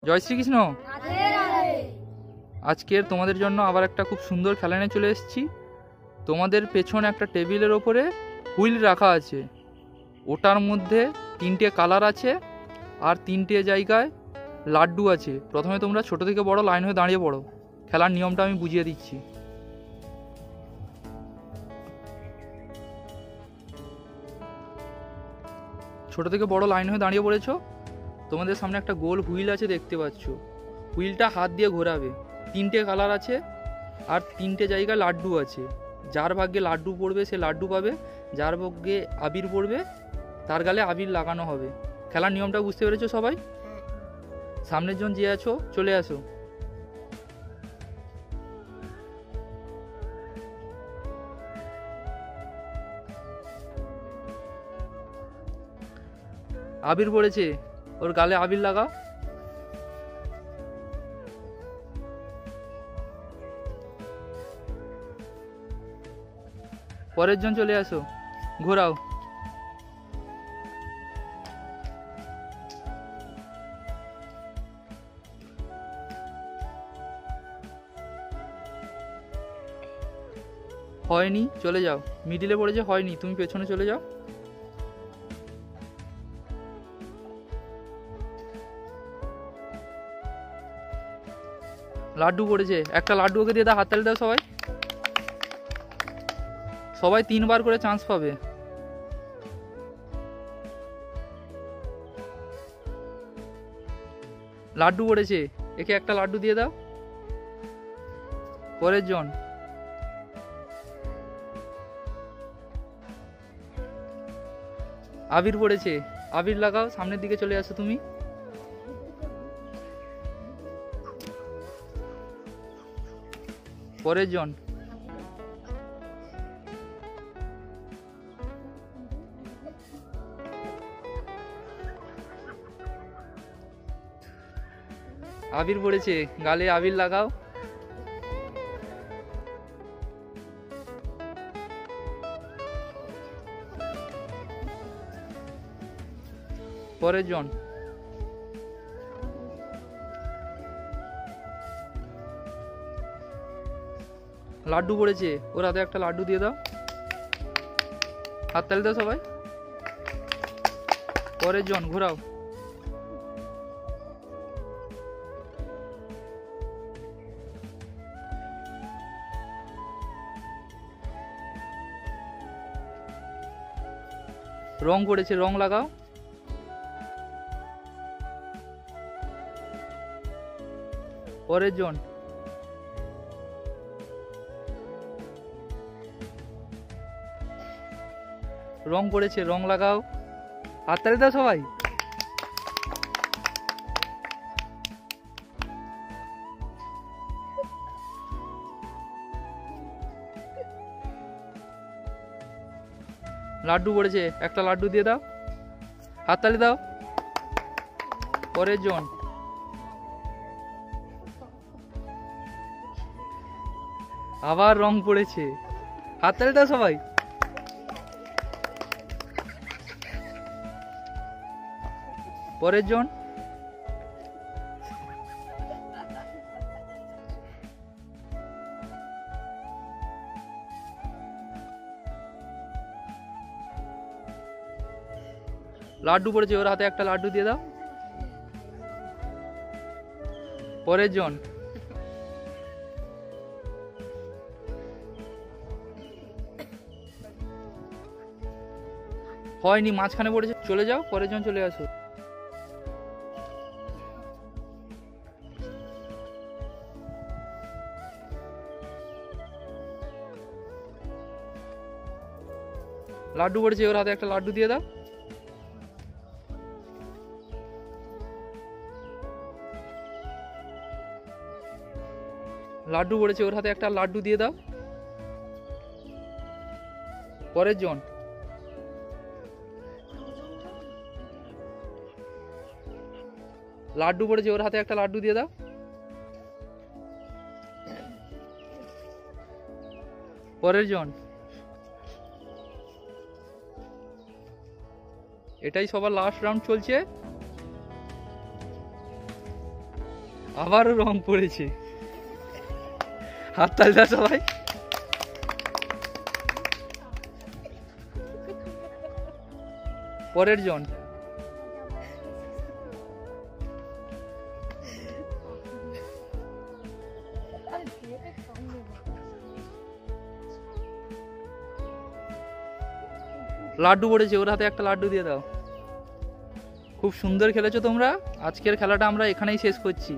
জয় শ্রীকৃষ্ণ। আজকের তোমাদের জন্য আবার একটা খুব সুন্দর খেলা নিয়ে চলে এসেছি। তোমাদের পেছনে একটা টেবিলের ওপরে হুইল রাখা আছে, ওটার মধ্যে 3টে কালার আছে আর 3টে জায়গায় লাড্ডু আছে। প্রথমে তোমরা ছোট থেকে বড় লাইন হয়ে দাঁড়িয়ে পড়ো। খেলার নিয়মটা আমি বুঝিয়ে দিচ্ছি। ছোট থেকে বড় লাইন হয়ে দাঁড়িয়ে পড়েছো। তোমাদের সামনে একটা গোল হুইল আছে, দেখতে পাচ্ছ। হুইলটা হাত দিয়ে ঘোরাবে। 3টে কালার আছে আর 3টে জায়গায় লাড্ডু আছে। যার ভাগ্যে লাড্ডু পড়বে সে লাড্ডু পাবে, যার ভাগ্যে আবির পড়বে তার গালে আবির লাগানো হবে। খেলার নিয়মটা বুঝতে পেরেছো সবাই? সামনের জন যে আছো চলে আসো। আবির পড়েছে, ওর গালে আবির লাগাও। পরের জন চলে আসো, ঘোরাও। হয়নি, চলে যাও। মিডিলে পড়েছে, হয়নি, তুমি পেছনে চলে যাও। লাড্ডু পড়েছে, একটা লাড্ডু ওকে দিয়ে দাও। হাততালি দাও সবাই। সবাই 3বার করে চান্স পাবে। লাড্ডু পড়েছে, একে একটা লাড্ডু দিয়ে দাও। পরের জন। আবির পড়েছে, আবির লাগাও। সামনের দিকে চলে আসো তুমি। পরের জন। আবির পড়েছে, গালে আবির লাগাও। পরের জন। লাড্ডু পড়েছে, ওর হাতে একটা লাড্ডু দিয়ে দাও। হাততালি দাও সবাই। পরের জন, ঘোরাও। রং পড়েছে, রং লাগাও। পরের জন। রং পড়েছে, রং লাগাও। হাততালি দাও সবাই। লাড্ডু পড়েছে, একটা লাড্ডু দিয়ে দাও। হাততালি দাও। পরের জন। আবার রং পড়েছে, হাততালি দাও সবাই। পরের জন। লাড্ডু পড়েছে, ওর হাতে একটা লাড্ডু দিয়ে দাও। পরের জন। হয়নি, মাঝখানে পড়েছে, চলে যাও। পরের জন চলে আসো। লাড্ডু পড়েছে, ওর হাতে একটা লাড্ডু দিয়ে দাও। লাড্ডু পড়েছে, ওর হাতে একটা লাড্ডু দিয়ে দাও। পরের জন। লাড্ডু পড়েছে, ওর হাতে একটা লাড্ডু দিয়ে দাও। পরের জন। এটাই সবার লাস্ট রাউন্ড চলছে। আবারও রং পড়েছে। হাততালি দাও সবাই। পরের জন। লাড্ডু পড়েছে, ওর হাতে একটা লাড্ডু দিয়ে দাও। খুব সুন্দর খেলেছো তোমরা। আজকের খেলাটা আমরা এখানেই শেষ করছি।